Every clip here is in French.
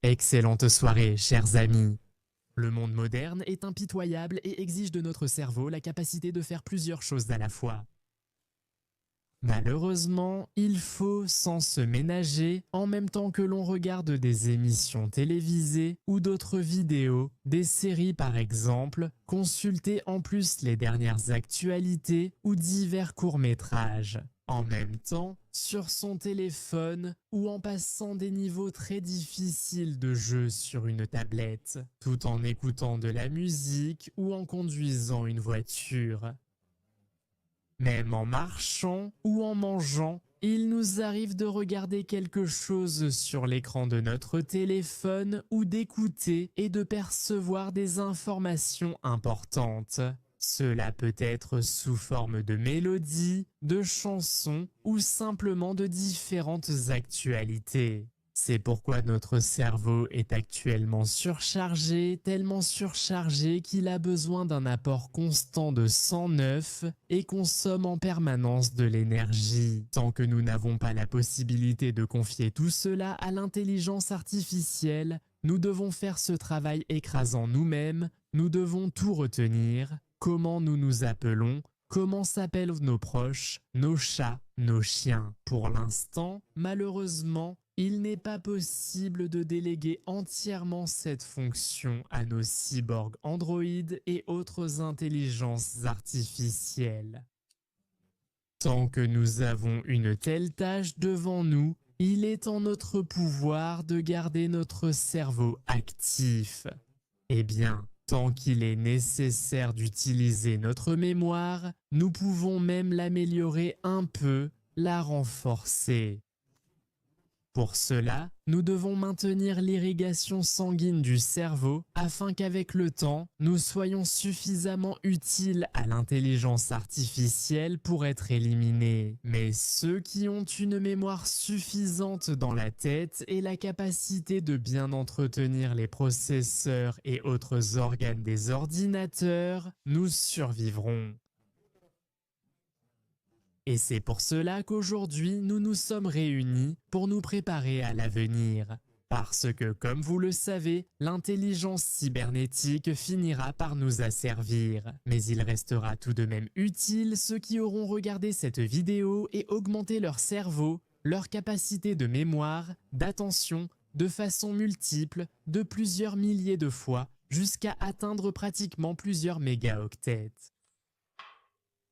Excellente soirée, chers amis. Le monde moderne est impitoyable et exige de notre cerveau la capacité de faire plusieurs choses à la fois. Malheureusement, il faut, sans se ménager, en même temps que l'on regarde des émissions télévisées ou d'autres vidéos, des séries par exemple, consulter en plus les dernières actualités ou divers courts-métrages. En même temps, sur son téléphone ou en passant des niveaux très difficiles de jeu sur une tablette, tout en écoutant de la musique ou en conduisant une voiture. Même en marchant ou en mangeant, il nous arrive de regarder quelque chose sur l'écran de notre téléphone ou d'écouter et de percevoir des informations importantes. Cela peut être sous forme de mélodies, de chansons ou simplement de différentes actualités. C'est pourquoi notre cerveau est actuellement surchargé, tellement surchargé qu'il a besoin d'un apport constant de sang neuf et consomme en permanence de l'énergie. Tant que nous n'avons pas la possibilité de confier tout cela à l'intelligence artificielle, nous devons faire ce travail écrasant nous-mêmes, nous devons tout retenir, comment nous nous appelons, comment s'appellent nos proches, nos chats, nos chiens. Pour l'instant, malheureusement, il n'est pas possible de déléguer entièrement cette fonction à nos cyborgs androïdes et autres intelligences artificielles. Tant que nous avons une telle tâche devant nous, il est en notre pouvoir de garder notre cerveau actif. Eh bien, tant qu'il est nécessaire d'utiliser notre mémoire, nous pouvons même l'améliorer un peu, la renforcer. Pour cela, nous devons maintenir l'irrigation sanguine du cerveau afin qu'avec le temps, nous soyons suffisamment utiles à l'intelligence artificielle pour être éliminés. Mais ceux qui ont une mémoire suffisante dans la tête et la capacité de bien entretenir les processeurs et autres organes des ordinateurs, nous survivrons. Et c'est pour cela qu'aujourd'hui, nous nous sommes réunis pour nous préparer à l'avenir. Parce que, comme vous le savez, l'intelligence cybernétique finira par nous asservir. Mais il restera tout de même utile ceux qui auront regardé cette vidéo et augmenté leur cerveau, leur capacité de mémoire, d'attention, de façon multiple, de plusieurs milliers de fois, jusqu'à atteindre pratiquement plusieurs mégaoctets.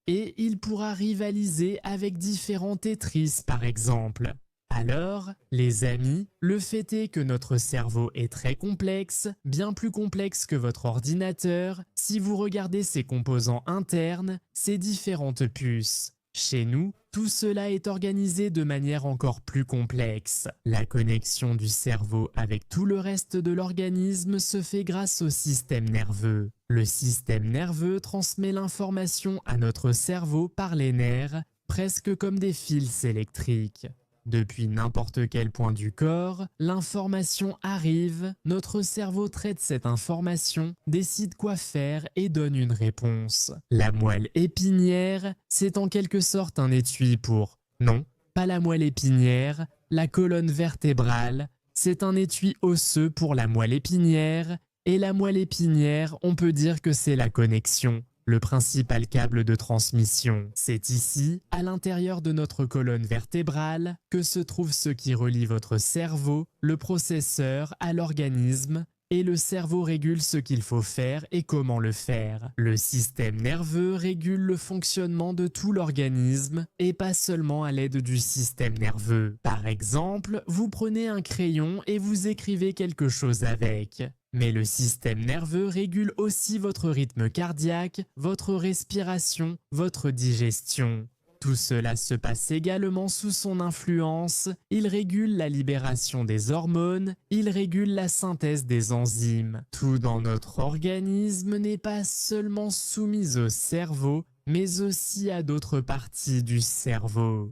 Et il pourra rivaliser avec différents Tetris par exemple. Alors, les amis, le fait est que notre cerveau est très complexe, bien plus complexe que votre ordinateur, si vous regardez ses composants internes, ses différentes puces. Chez nous, tout cela est organisé de manière encore plus complexe. La connexion du cerveau avec tout le reste de l'organisme se fait grâce au système nerveux. Le système nerveux transmet l'information à notre cerveau par les nerfs, presque comme des fils électriques. Depuis n'importe quel point du corps, l'information arrive, notre cerveau traite cette information, décide quoi faire et donne une réponse. La moelle épinière, c'est en quelque sorte un étui pour... Non, pas la moelle épinière, la colonne vertébrale, c'est un étui osseux pour la moelle épinière, et la moelle épinière, on peut dire que c'est la connexion. Le principal câble de transmission. C'est ici, à l'intérieur de notre colonne vertébrale, que se trouve ce qui relie votre cerveau, le processeur, à l'organisme, et le cerveau régule ce qu'il faut faire et comment le faire. Le système nerveux régule le fonctionnement de tout l'organisme et pas seulement à l'aide du système nerveux. Par exemple, vous prenez un crayon et vous écrivez quelque chose avec. Mais le système nerveux régule aussi votre rythme cardiaque, votre respiration, votre digestion. Tout cela se passe également sous son influence, il régule la libération des hormones, il régule la synthèse des enzymes. Tout dans notre organisme n'est pas seulement soumis au cerveau, mais aussi à d'autres parties du cerveau.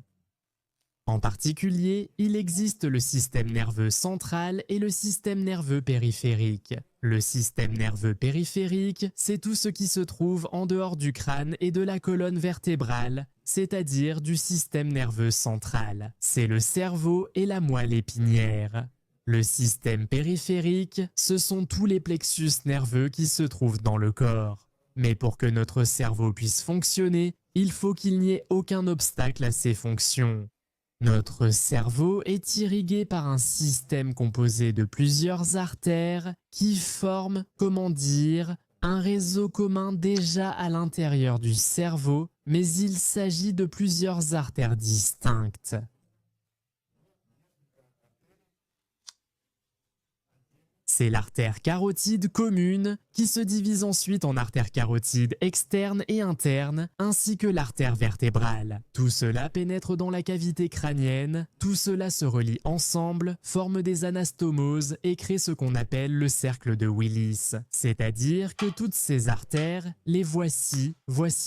En particulier, il existe le système nerveux central et le système nerveux périphérique. Le système nerveux périphérique, c'est tout ce qui se trouve en dehors du crâne et de la colonne vertébrale, c'est-à-dire du système nerveux central. C'est le cerveau et la moelle épinière. Le système périphérique, ce sont tous les plexus nerveux qui se trouvent dans le corps. Mais pour que notre cerveau puisse fonctionner, il faut qu'il n'y ait aucun obstacle à ses fonctions. Notre cerveau est irrigué par un système composé de plusieurs artères qui forment, comment dire, un réseau commun déjà à l'intérieur du cerveau, mais il s'agit de plusieurs artères distinctes. C'est l'artère carotide commune qui se divise ensuite en artères carotides externes et internes, ainsi que l'artère vertébrale. Tout cela pénètre dans la cavité crânienne, tout cela se relie ensemble, forme des anastomoses et crée ce qu'on appelle le cercle de Willis. C'est-à-dire que toutes ces artères, les voici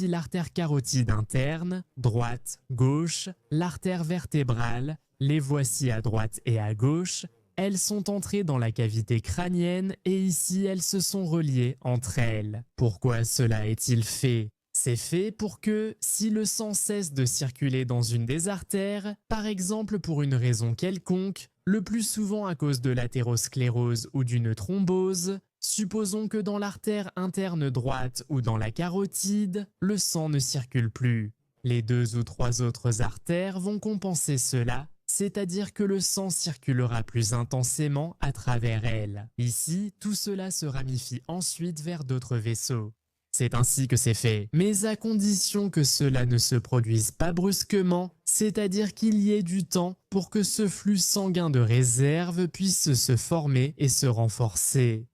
l'artère carotide interne, droite, gauche, l'artère vertébrale, les voici à droite et à gauche. Elles sont entrées dans la cavité crânienne et ici elles se sont reliées entre elles. Pourquoi cela est-il fait? C'est fait pour que, si le sang cesse de circuler dans une des artères, par exemple pour une raison quelconque, le plus souvent à cause de l'athérosclérose ou d'une thrombose, supposons que dans l'artère interne droite ou dans la carotide, le sang ne circule plus. Les 2 ou 3 autres artères vont compenser cela, c'est-à-dire que le sang circulera plus intensément à travers elle. Ici, tout cela se ramifie ensuite vers d'autres vaisseaux. C'est ainsi que c'est fait, mais à condition que cela ne se produise pas brusquement, c'est-à-dire qu'il y ait du temps pour que ce flux sanguin de réserve puisse se former et se renforcer.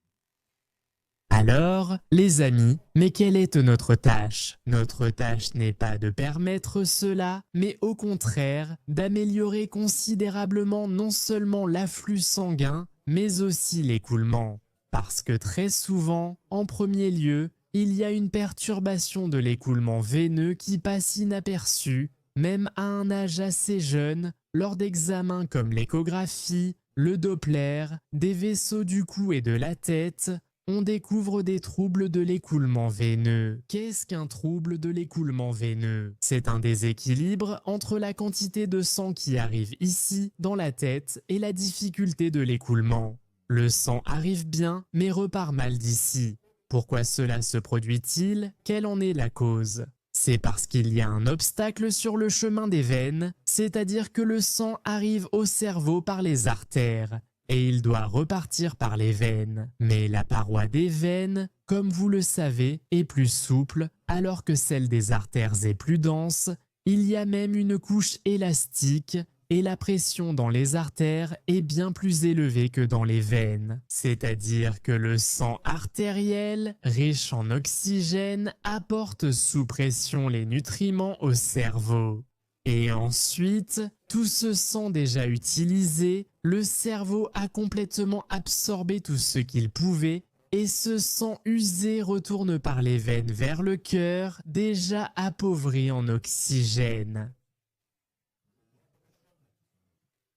Alors, les amis, mais quelle est notre tâche? Notre tâche n'est pas de permettre cela, mais au contraire, d'améliorer considérablement non seulement l'afflux sanguin, mais aussi l'écoulement. Parce que très souvent, en premier lieu, il y a une perturbation de l'écoulement veineux qui passe inaperçue, même à un âge assez jeune, lors d'examens comme l'échographie, le Doppler, des vaisseaux du cou et de la tête. On découvre des troubles de l'écoulement veineux. Qu'est-ce qu'un trouble de l'écoulement veineux? C'est un déséquilibre entre la quantité de sang qui arrive ici, dans la tête, et la difficulté de l'écoulement. Le sang arrive bien, mais repart mal d'ici. Pourquoi cela se produit-il? Quelle en est la cause? C'est parce qu'il y a un obstacle sur le chemin des veines, c'est-à-dire que le sang arrive au cerveau par les artères. Et il doit repartir par les veines. Mais la paroi des veines, comme vous le savez, est plus souple, alors que celle des artères est plus dense. Il y a même une couche élastique, et la pression dans les artères est bien plus élevée que dans les veines. C'est-à-dire que le sang artériel, riche en oxygène, apporte sous pression les nutriments au cerveau. Et ensuite, tout ce sang déjà utilisé, le cerveau a complètement absorbé tout ce qu'il pouvait et ce sang usé retourne par les veines vers le cœur, déjà appauvri en oxygène.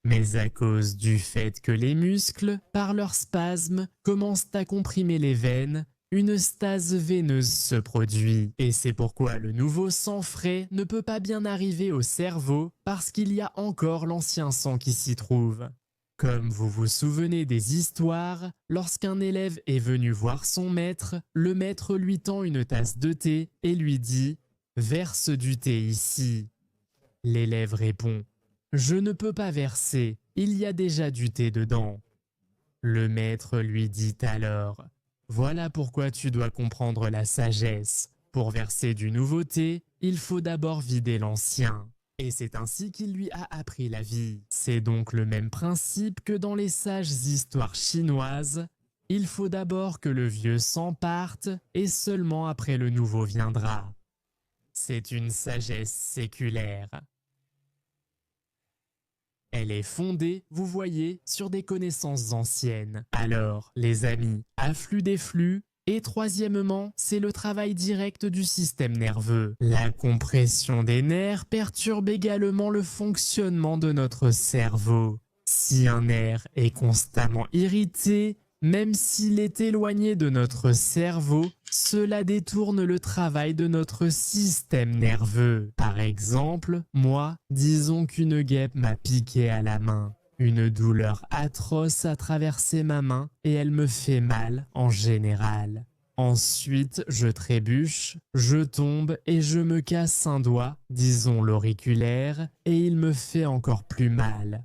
Mais à cause du fait que les muscles, par leurs spasmes, commencent à comprimer les veines, une stase veineuse se produit. Et c'est pourquoi le nouveau sang frais ne peut pas bien arriver au cerveau parce qu'il y a encore l'ancien sang qui s'y trouve. Comme vous vous souvenez des histoires, lorsqu'un élève est venu voir son maître, le maître lui tend une tasse de thé et lui dit « Verse du thé ici ». L'élève répond « Je ne peux pas verser, il y a déjà du thé dedans ». Le maître lui dit alors « Voilà pourquoi tu dois comprendre la sagesse. Pour verser du nouveau thé, il faut d'abord vider l'ancien. » Et c'est ainsi qu'il lui a appris la vie. C'est donc le même principe que dans les sages histoires chinoises. Il faut d'abord que le vieux sang parte et seulement après le nouveau viendra. C'est une sagesse séculaire. Elle est fondée, vous voyez, sur des connaissances anciennes. Alors, les amis, afflux des flux. Et troisièmement, c'est le travail direct du système nerveux. La compression des nerfs perturbe également le fonctionnement de notre cerveau. Si un nerf est constamment irrité, même s'il est éloigné de notre cerveau, cela détourne le travail de notre système nerveux. Par exemple, moi, disons qu'une guêpe m'a piqué à la main. Une douleur atroce a traversé ma main et elle me fait mal en général. Ensuite, je trébuche, je tombe et je me casse un doigt, disons l'auriculaire, et il me fait encore plus mal.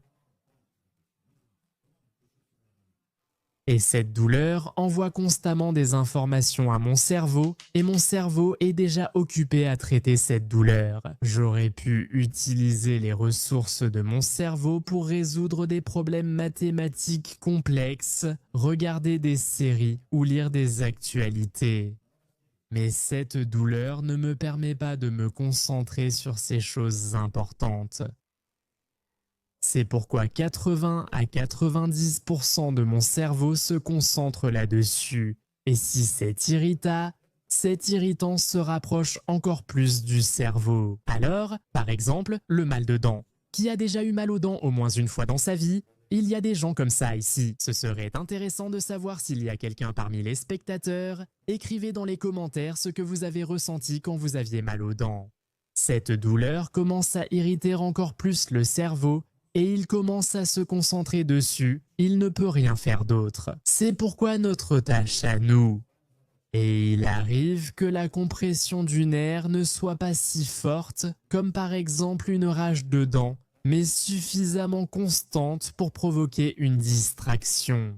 Et cette douleur envoie constamment des informations à mon cerveau et mon cerveau est déjà occupé à traiter cette douleur. J'aurais pu utiliser les ressources de mon cerveau pour résoudre des problèmes mathématiques complexes, regarder des séries ou lire des actualités. Mais cette douleur ne me permet pas de me concentrer sur ces choses importantes. C'est pourquoi 80 à 90% de mon cerveau se concentre là-dessus. Et si c'est irritant, cet irritant se rapproche encore plus du cerveau. Alors, par exemple, le mal de dents. Qui a déjà eu mal aux dents au moins une fois dans sa vie? Il y a des gens comme ça ici. Ce serait intéressant de savoir s'il y a quelqu'un parmi les spectateurs. Écrivez dans les commentaires ce que vous avez ressenti quand vous aviez mal aux dents. Cette douleur commence à irriter encore plus le cerveau et il commence à se concentrer dessus, il ne peut rien faire d'autre. C'est pourquoi notre tâche à nous. Et il arrive que la compression du nerf ne soit pas si forte, comme par exemple une rage de dents, mais suffisamment constante pour provoquer une distraction.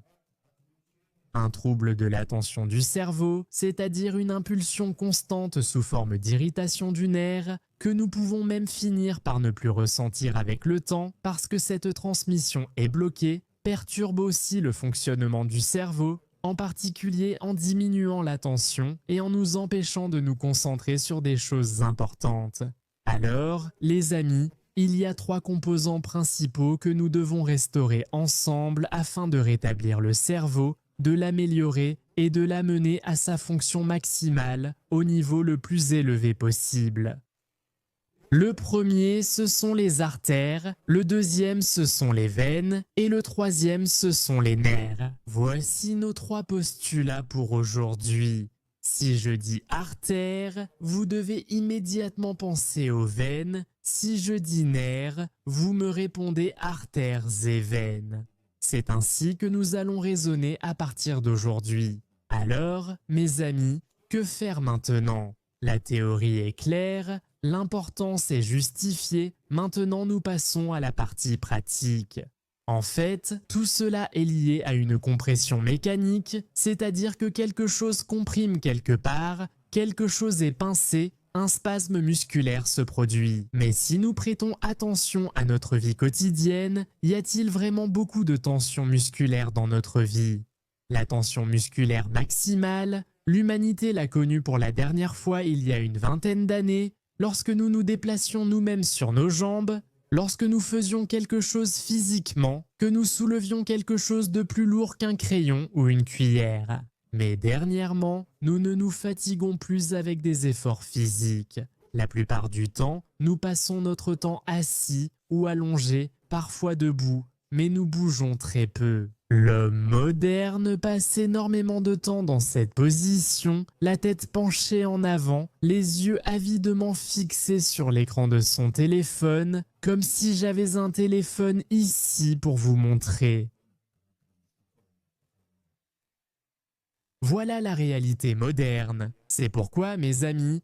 Un trouble de l'attention du cerveau, c'est-à-dire une impulsion constante sous forme d'irritation du nerf, que nous pouvons même finir par ne plus ressentir avec le temps parce que cette transmission est bloquée, perturbe aussi le fonctionnement du cerveau, en particulier en diminuant l'attention et en nous empêchant de nous concentrer sur des choses importantes. Alors, les amis, il y a 3 composants principaux que nous devons restaurer ensemble afin de rétablir le cerveau, de l'améliorer et de l'amener à sa fonction maximale au niveau le plus élevé possible. Le premier, ce sont les artères, le deuxième, ce sont les veines et le troisième, ce sont les nerfs. Voici nos 3 postulats pour aujourd'hui. Si je dis artères, vous devez immédiatement penser aux veines. Si je dis nerfs, vous me répondez artères et veines. C'est ainsi que nous allons raisonner à partir d'aujourd'hui. Alors, mes amis, que faire maintenant? La théorie est claire, l'importance est justifiée, maintenant nous passons à la partie pratique. En fait, tout cela est lié à une compression mécanique, c'est-à-dire que quelque chose comprime quelque part, quelque chose est pincé, un spasme musculaire se produit. Mais si nous prêtons attention à notre vie quotidienne, y a-t-il vraiment beaucoup de tension musculaire dans notre vie? La tension musculaire maximale, l'humanité l'a connue pour la dernière fois il y a une vingtaine d'années, lorsque nous nous déplacions nous-mêmes sur nos jambes, lorsque nous faisions quelque chose physiquement, que nous soulevions quelque chose de plus lourd qu'un crayon ou une cuillère. Mais dernièrement, nous ne nous fatiguons plus avec des efforts physiques. La plupart du temps, nous passons notre temps assis ou allongés, parfois debout, mais nous bougeons très peu. L'homme moderne passe énormément de temps dans cette position, la tête penchée en avant, les yeux avidement fixés sur l'écran de son téléphone, comme si j'avais un téléphone ici pour vous montrer. Voilà la réalité moderne. C'est pourquoi, mes amis,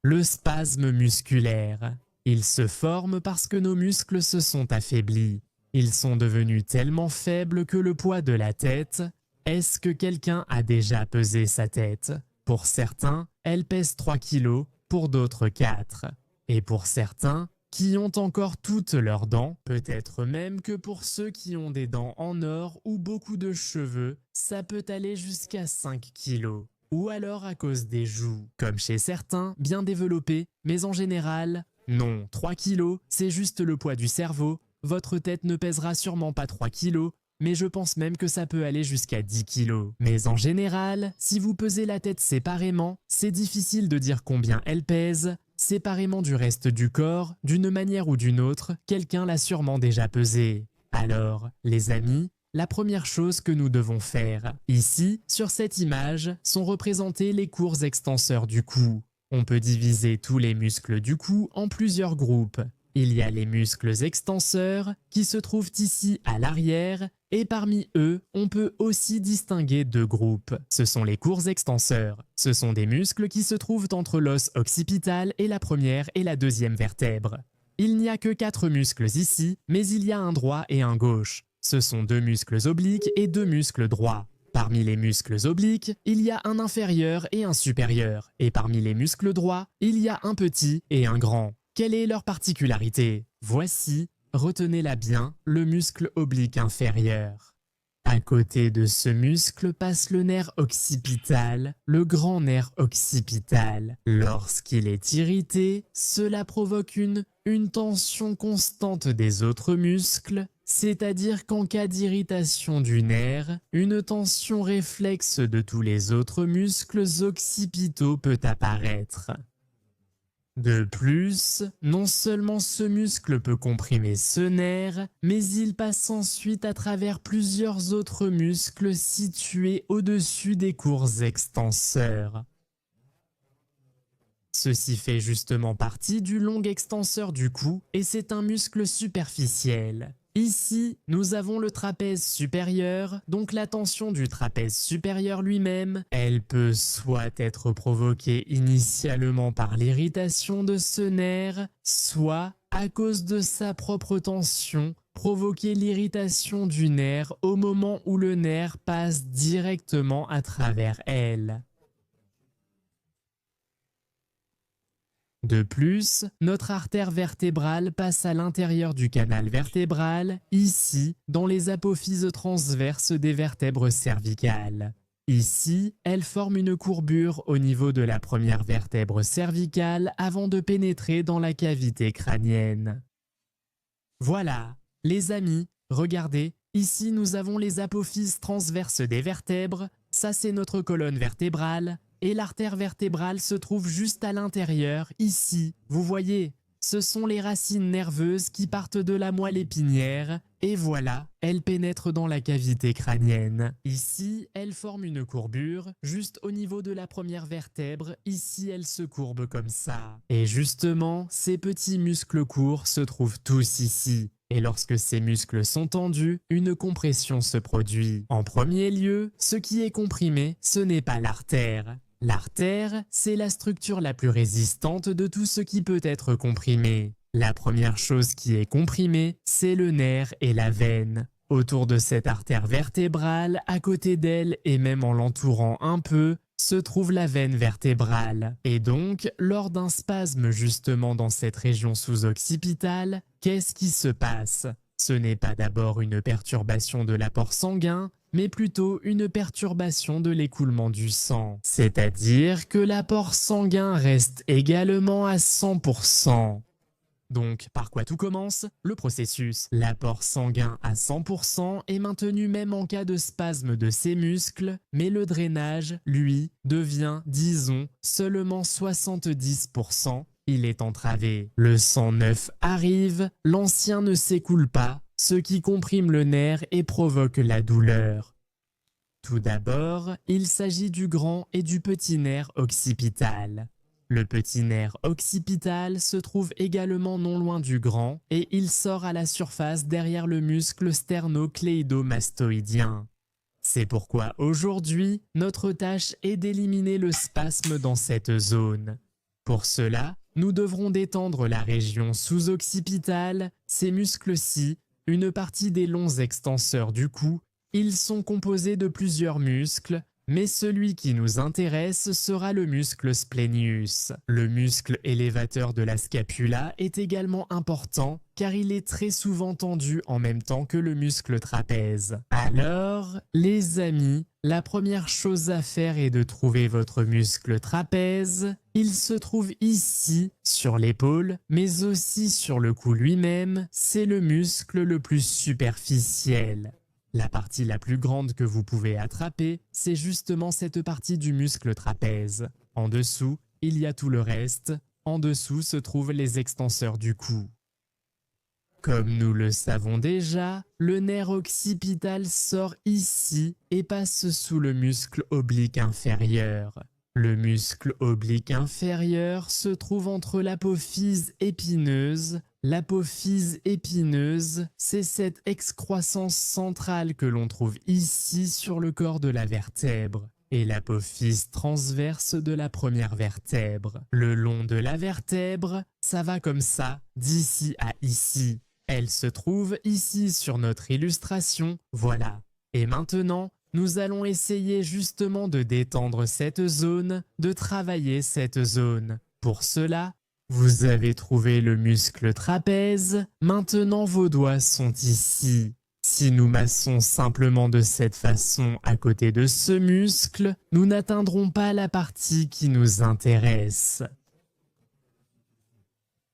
le spasme musculaire. Il se forme parce que nos muscles se sont affaiblis. Ils sont devenus tellement faibles que le poids de la tête, est-ce que quelqu'un a déjà pesé sa tête? Pour certains, elle pèse 3 kilos, pour d'autres 4. Et pour certains, qui ont encore toutes leurs dents, peut-être même que pour ceux qui ont des dents en or ou beaucoup de cheveux, ça peut aller jusqu'à 5 kilos. Ou alors à cause des joues, comme chez certains, bien développés, mais en général, non, 3 kilos, c'est juste le poids du cerveau. Votre tête ne pèsera sûrement pas 3 kilos, mais je pense même que ça peut aller jusqu'à 10 kilos. Mais en général, si vous pesez la tête séparément, c'est difficile de dire combien elle pèse. Séparément du reste du corps, d'une manière ou d'une autre, quelqu'un l'a sûrement déjà pesé. Alors, les amis, la première chose que nous devons faire, ici, sur cette image, sont représentés les courts extenseurs du cou. On peut diviser tous les muscles du cou en plusieurs groupes. Il y a les muscles extenseurs qui se trouvent ici à l'arrière et parmi eux, on peut aussi distinguer deux groupes. Ce sont les courts extenseurs. Ce sont des muscles qui se trouvent entre l'os occipital et la première et la deuxième vertèbre. Il n'y a que 4 muscles ici, mais il y a un droit et un gauche. Ce sont 2 muscles obliques et 2 muscles droits. Parmi les muscles obliques, il y a un inférieur et un supérieur. Et parmi les muscles droits, il y a un petit et un grand. Quelle est leur particularité? Voici, retenez-la bien, le muscle oblique inférieur. À côté de ce muscle passe le nerf occipital, le grand nerf occipital. Lorsqu'il est irrité, cela provoque une tension constante des autres muscles, c'est-à-dire qu'en cas d'irritation du nerf, une tension réflexe de tous les autres muscles occipitaux peut apparaître. De plus, non seulement ce muscle peut comprimer ce nerf, mais il passe ensuite à travers plusieurs autres muscles situés au-dessus des courts extenseurs. Ceci fait justement partie du long extenseur du cou et c'est un muscle superficiel. Ici, nous avons le trapèze supérieur, donc la tension du trapèze supérieur lui-même, elle peut soit être provoquée initialement par l'irritation de ce nerf, soit à cause de sa propre tension, provoquer l'irritation du nerf au moment où le nerf passe directement à travers elle. De plus, notre artère vertébrale passe à l'intérieur du canal vertébral, ici, dans les apophyses transverses des vertèbres cervicales. Ici, elle forme une courbure au niveau de la première vertèbre cervicale avant de pénétrer dans la cavité crânienne. Voilà, les amis, regardez, ici nous avons les apophyses transverses des vertèbres, ça c'est notre colonne vertébrale, et l'artère vertébrale se trouve juste à l'intérieur, ici, vous voyez. Ce sont les racines nerveuses qui partent de la moelle épinière, et voilà, elles pénètrent dans la cavité crânienne. Ici, elles forment une courbure, juste au niveau de la première vertèbre, ici elles se courbent comme ça. Et justement, ces petits muscles courts se trouvent tous ici. Et lorsque ces muscles sont tendus, une compression se produit. En premier lieu, ce qui est comprimé, ce n'est pas l'artère. L'artère, c'est la structure la plus résistante de tout ce qui peut être comprimé. La première chose qui est comprimée, c'est le nerf et la veine. Autour de cette artère vertébrale, à côté d'elle et même en l'entourant un peu, se trouve la veine vertébrale. Et donc, lors d'un spasme justement dans cette région sous-occipitale, qu'est-ce qui se passe? Ce n'est pas d'abord une perturbation de l'apport sanguin, mais plutôt une perturbation de l'écoulement du sang. C'est-à-dire que l'apport sanguin reste également à 100%. Donc, par quoi tout commence? Le processus. L'apport sanguin à 100% est maintenu même en cas de spasme de ces muscles, mais le drainage, lui, devient, disons, seulement 70%. Il est entravé. Le sang neuf arrive, l'ancien ne s'écoule pas, ce qui comprime le nerf et provoque la douleur. Tout d'abord, il s'agit du grand et du petit nerf occipital. Le petit nerf occipital se trouve également non loin du grand et il sort à la surface derrière le muscle sternocléidomastoïdien. C'est pourquoi aujourd'hui, notre tâche est d'éliminer le spasme dans cette zone. Pour cela, nous devrons détendre la région sous-occipitale, ces muscles-ci, une partie des longs extenseurs du cou. Ils sont composés de plusieurs muscles, mais celui qui nous intéresse sera le muscle splenius. Le muscle élévateur de la scapula est également important car il est très souvent tendu en même temps que le muscle trapèze. Alors, les amis, la première chose à faire est de trouver votre muscle trapèze. Il se trouve ici, sur l'épaule, mais aussi sur le cou lui-même. C'est le muscle le plus superficiel. La partie la plus grande que vous pouvez attraper, c'est justement cette partie du muscle trapèze. En dessous, il y a tout le reste. En dessous se trouvent les extenseurs du cou. Comme nous le savons déjà, le nerf occipital sort ici et passe sous le muscle oblique inférieur. Le muscle oblique inférieur se trouve entre l'apophyse épineuse, L'apophyse épineuse, c'est cette excroissance centrale que l'on trouve ici sur le corps de la vertèbre, et l'apophyse transverse de la première vertèbre. Le long de la vertèbre, ça va comme ça, d'ici à ici. Elle se trouve ici sur notre illustration, voilà. Et maintenant, nous allons essayer justement de détendre cette zone, de travailler cette zone. Pour cela, vous avez trouvé le muscle trapèze, maintenant vos doigts sont ici. Si nous massons simplement de cette façon à côté de ce muscle, nous n'atteindrons pas la partie qui nous intéresse.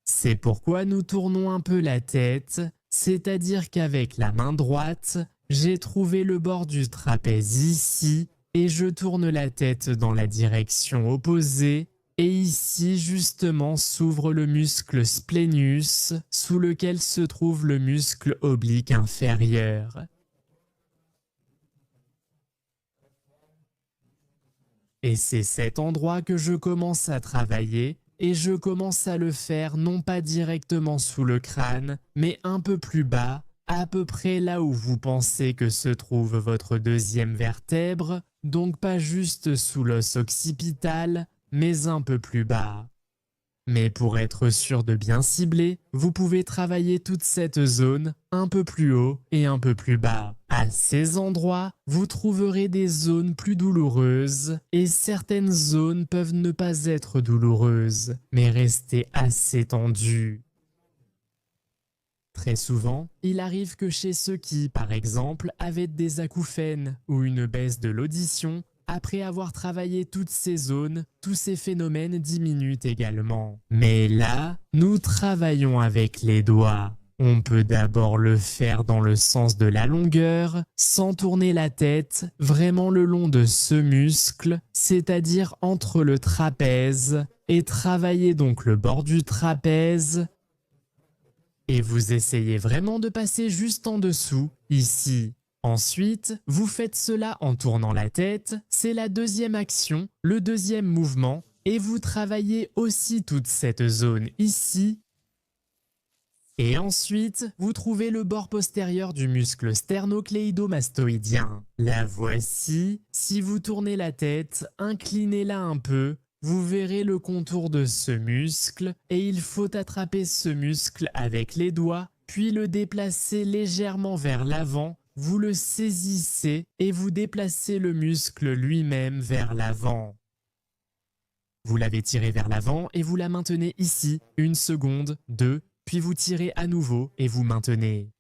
C'est pourquoi nous tournons un peu la tête, c'est-à-dire qu'avec la main droite, j'ai trouvé le bord du trapèze ici et je tourne la tête dans la direction opposée. Et ici, justement, s'ouvre le muscle splenius, sous lequel se trouve le muscle oblique inférieur. Et c'est cet endroit que je commence à travailler, et je commence à le faire non pas directement sous le crâne, mais un peu plus bas, à peu près là où vous pensez que se trouve votre deuxième vertèbre, donc pas juste sous l'os occipital, mais un peu plus bas. Mais pour être sûr de bien cibler, vous pouvez travailler toute cette zone un peu plus haut et un peu plus bas. À ces endroits, vous trouverez des zones plus douloureuses et certaines zones peuvent ne pas être douloureuses, mais rester assez tendues. Très souvent, il arrive que chez ceux qui, par exemple, avaient des acouphènes ou une baisse de l'audition, après avoir travaillé toutes ces zones, tous ces phénomènes diminuent également. Mais là, nous travaillons avec les doigts. On peut d'abord le faire dans le sens de la longueur, sans tourner la tête, vraiment le long de ce muscle, c'est-à-dire entre le trapèze, et travailler donc le bord du trapèze. Et vous essayez vraiment de passer juste en dessous, ici. Ensuite, vous faites cela en tournant la tête, c'est la deuxième action, le deuxième mouvement, et vous travaillez aussi toute cette zone ici. Et ensuite, vous trouvez le bord postérieur du muscle sternocléidomastoïdien. La voici, si vous tournez la tête, inclinez-la un peu, vous verrez le contour de ce muscle, et il faut attraper ce muscle avec les doigts, puis le déplacer légèrement vers l'avant. Vous le saisissez et vous déplacez le muscle lui-même vers l'avant. Vous l'avez tiré vers l'avant et vous la maintenez ici, 1 seconde, 2, puis vous tirez à nouveau et vous maintenez.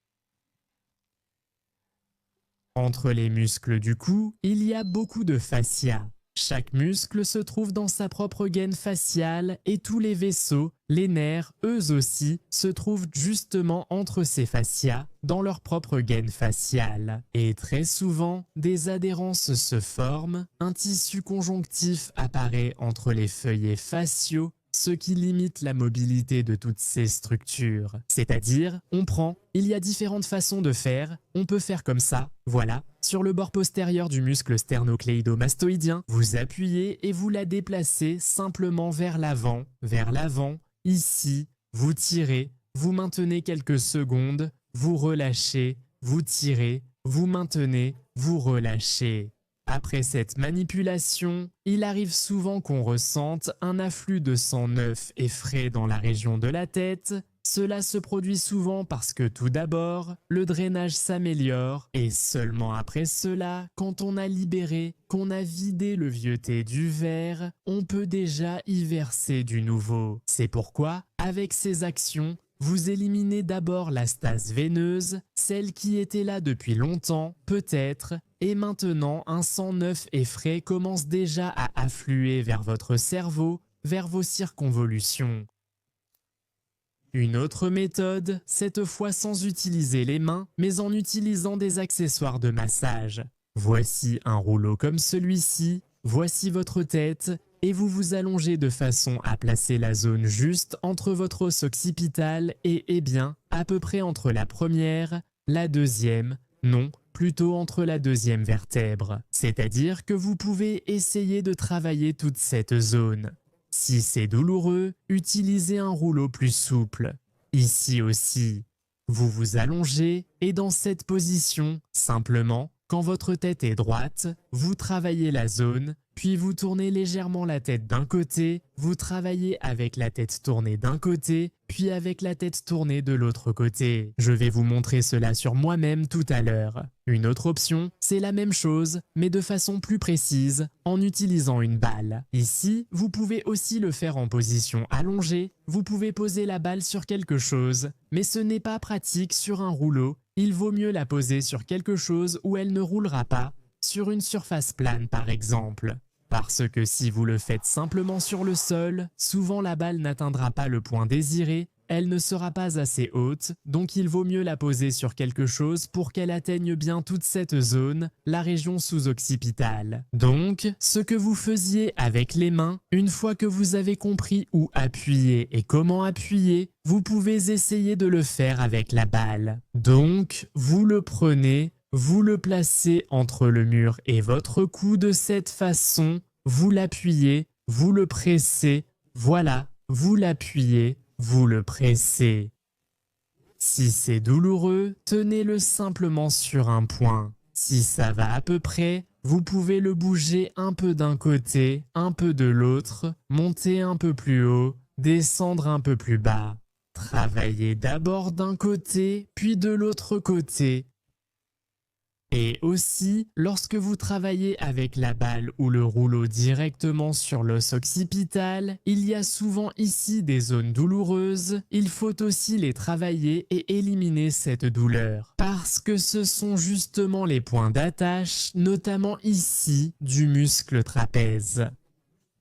Entre les muscles du cou, il y a beaucoup de fascia. Chaque muscle se trouve dans sa propre gaine faciale et tous les vaisseaux, les nerfs, eux aussi, se trouvent justement entre ces fascias, dans leur propre gaine faciale. Et très souvent, des adhérences se forment, un tissu conjonctif apparaît entre les feuillets faciaux, ce qui limite la mobilité de toutes ces structures. C'est-à-dire, il y a différentes façons de faire, on peut faire comme ça, voilà. Sur le bord postérieur du muscle sternocléidomastoïdien, vous appuyez et vous la déplacez simplement vers l'avant, ici, vous tirez, vous maintenez quelques secondes, vous relâchez, vous tirez, vous maintenez, vous relâchez. Après cette manipulation, il arrive souvent qu'on ressente un afflux de sang neuf et frais dans la région de la tête. Cela se produit souvent parce que tout d'abord, le drainage s'améliore et seulement après cela, quand on a libéré, qu'on a vidé le vieuxté du verre, on peut déjà y verser du nouveau. C'est pourquoi, avec ces actions, vous éliminez d'abord la stase veineuse, celle qui était là depuis longtemps, peut-être, et maintenant un sang neuf et frais commence déjà à affluer vers votre cerveau, vers vos circonvolutions. Une autre méthode, cette fois sans utiliser les mains, mais en utilisant des accessoires de massage. Voici un rouleau comme celui-ci, voici votre tête, et vous vous allongez de façon à placer la zone juste entre votre os occipital et bien, à peu près entre la première, la deuxième, non, plutôt entre la deuxième vertèbre. C'est-à-dire que vous pouvez essayer de travailler toute cette zone. Si c'est douloureux, utilisez un rouleau plus souple. Ici aussi, vous vous allongez et dans cette position, simplement, quand votre tête est droite, vous travaillez la zone, puis vous tournez légèrement la tête d'un côté, vous travaillez avec la tête tournée d'un côté, puis avec la tête tournée de l'autre côté. Je vais vous montrer cela sur moi-même tout à l'heure. Une autre option, c'est la même chose, mais de façon plus précise, en utilisant une balle. Ici, vous pouvez aussi le faire en position allongée, vous pouvez poser la balle sur quelque chose, mais ce n'est pas pratique sur un rouleau, il vaut mieux la poser sur quelque chose où elle ne roulera pas, sur une surface plane par exemple. Parce que si vous le faites simplement sur le sol, souvent la balle n'atteindra pas le point désiré, elle ne sera pas assez haute, donc il vaut mieux la poser sur quelque chose pour qu'elle atteigne bien toute cette zone, la région sous-occipitale. Donc, ce que vous faisiez avec les mains, une fois que vous avez compris où appuyer et comment appuyer, vous pouvez essayer de le faire avec la balle. Donc, vous le prenez, vous le placez entre le mur et votre cou de cette façon, vous l'appuyez, vous le pressez, voilà, vous l'appuyez, vous le pressez. Si c'est douloureux, tenez-le simplement sur un point. Si ça va à peu près, vous pouvez le bouger un peu d'un côté, un peu de l'autre, monter un peu plus haut, descendre un peu plus bas. Travaillez d'abord d'un côté, puis de l'autre côté. Et aussi, lorsque vous travaillez avec la balle ou le rouleau directement sur l'os occipital, il y a souvent ici des zones douloureuses, il faut aussi les travailler et éliminer cette douleur. Parce que ce sont justement les points d'attache, notamment ici, du muscle trapèze.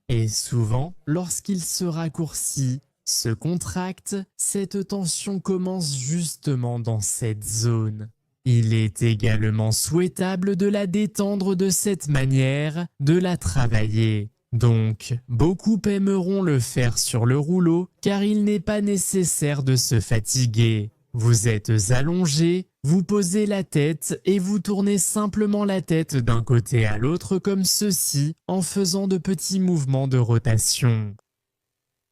Et souvent, lorsqu'il se raccourcit, se contracte, cette tension commence justement dans cette zone. Il est également souhaitable de la détendre de cette manière, de la travailler. Donc, beaucoup aimeront le faire sur le rouleau car il n'est pas nécessaire de se fatiguer. Vous êtes allongé, vous posez la tête et vous tournez simplement la tête d'un côté à l'autre comme ceci en faisant de petits mouvements de rotation.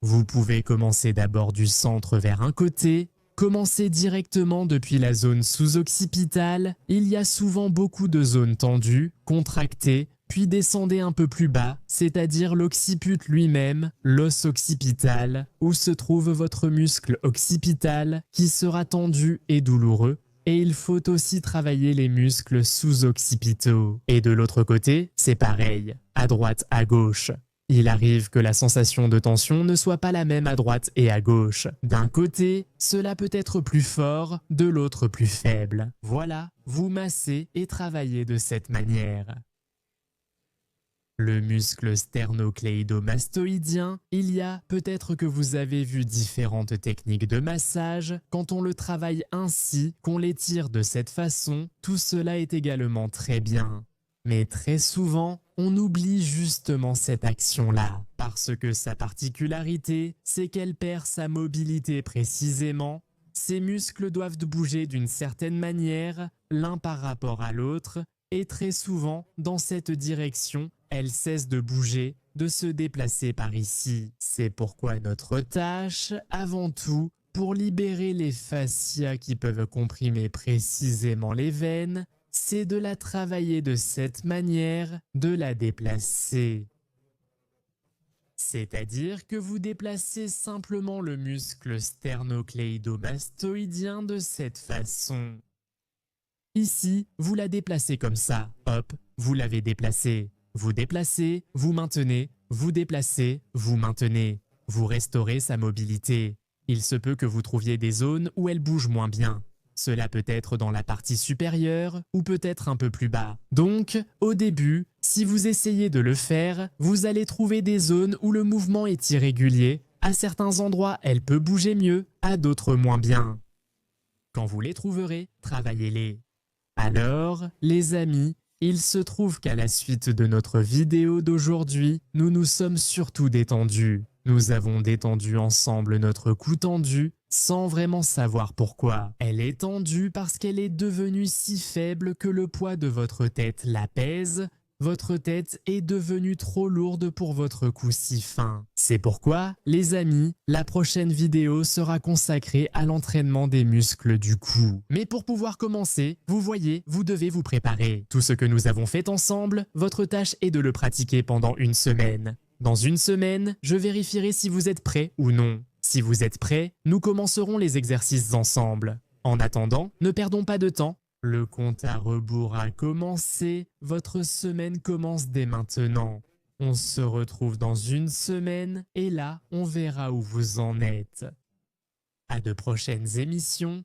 Vous pouvez commencer d'abord du centre vers un côté. Commencez directement depuis la zone sous-occipitale, il y a souvent beaucoup de zones tendues, contractées, puis descendez un peu plus bas, c'est-à-dire l'occiput lui-même, l'os occipital, où se trouve votre muscle occipital qui sera tendu et douloureux, et il faut aussi travailler les muscles sous-occipitaux. Et de l'autre côté, c'est pareil, à droite, à gauche. Il arrive que la sensation de tension ne soit pas la même à droite et à gauche. D'un côté, cela peut être plus fort, de l'autre plus faible. Voilà, vous massez et travaillez de cette manière. Le muscle sternocléidomastoïdien, il y a peut-être que vous avez vu différentes techniques de massage. Quand on le travaille ainsi, qu'on l'étire de cette façon, tout cela est également très bien. Mais très souvent, on oublie justement cette action-là, parce que sa particularité, c'est qu'elle perd sa mobilité précisément. Ses muscles doivent bouger d'une certaine manière, l'un par rapport à l'autre, et très souvent, dans cette direction, elle cesse de bouger, de se déplacer par ici. C'est pourquoi notre tâche, avant tout, pour libérer les fascias qui peuvent comprimer précisément les veines, c'est de la travailler de cette manière, de la déplacer. C'est-à-dire que vous déplacez simplement le muscle sternocléidomastoïdien de cette façon. Ici, vous la déplacez comme ça, hop, vous l'avez déplacée. Vous déplacez, vous maintenez, vous déplacez, vous maintenez. Vous restaurez sa mobilité. Il se peut que vous trouviez des zones où elle bouge moins bien. Cela peut être dans la partie supérieure ou peut-être un peu plus bas. Donc, au début, si vous essayez de le faire, vous allez trouver des zones où le mouvement est irrégulier. À certains endroits, elle peut bouger mieux, à d'autres moins bien. Quand vous les trouverez, travaillez-les. Alors, les amis, il se trouve qu'à la suite de notre vidéo d'aujourd'hui, nous nous sommes surtout détendus. Nous avons détendu ensemble notre cou tendu, sans vraiment savoir pourquoi. Elle est tendue parce qu'elle est devenue si faible que le poids de votre tête la pèse. votre tête est devenue trop lourde pour votre cou si fin. C'est pourquoi, les amis, la prochaine vidéo sera consacrée à l'entraînement des muscles du cou. Mais pour pouvoir commencer, vous voyez, vous devez vous préparer. Tout ce que nous avons fait ensemble, votre tâche est de le pratiquer pendant une semaine. Dans une semaine, je vérifierai si vous êtes prêt ou non. Si vous êtes prêt, nous commencerons les exercices ensemble. En attendant, ne perdons pas de temps. Le compte à rebours a commencé, votre semaine commence dès maintenant. On se retrouve dans une semaine et là, on verra où vous en êtes. À de prochaines émissions.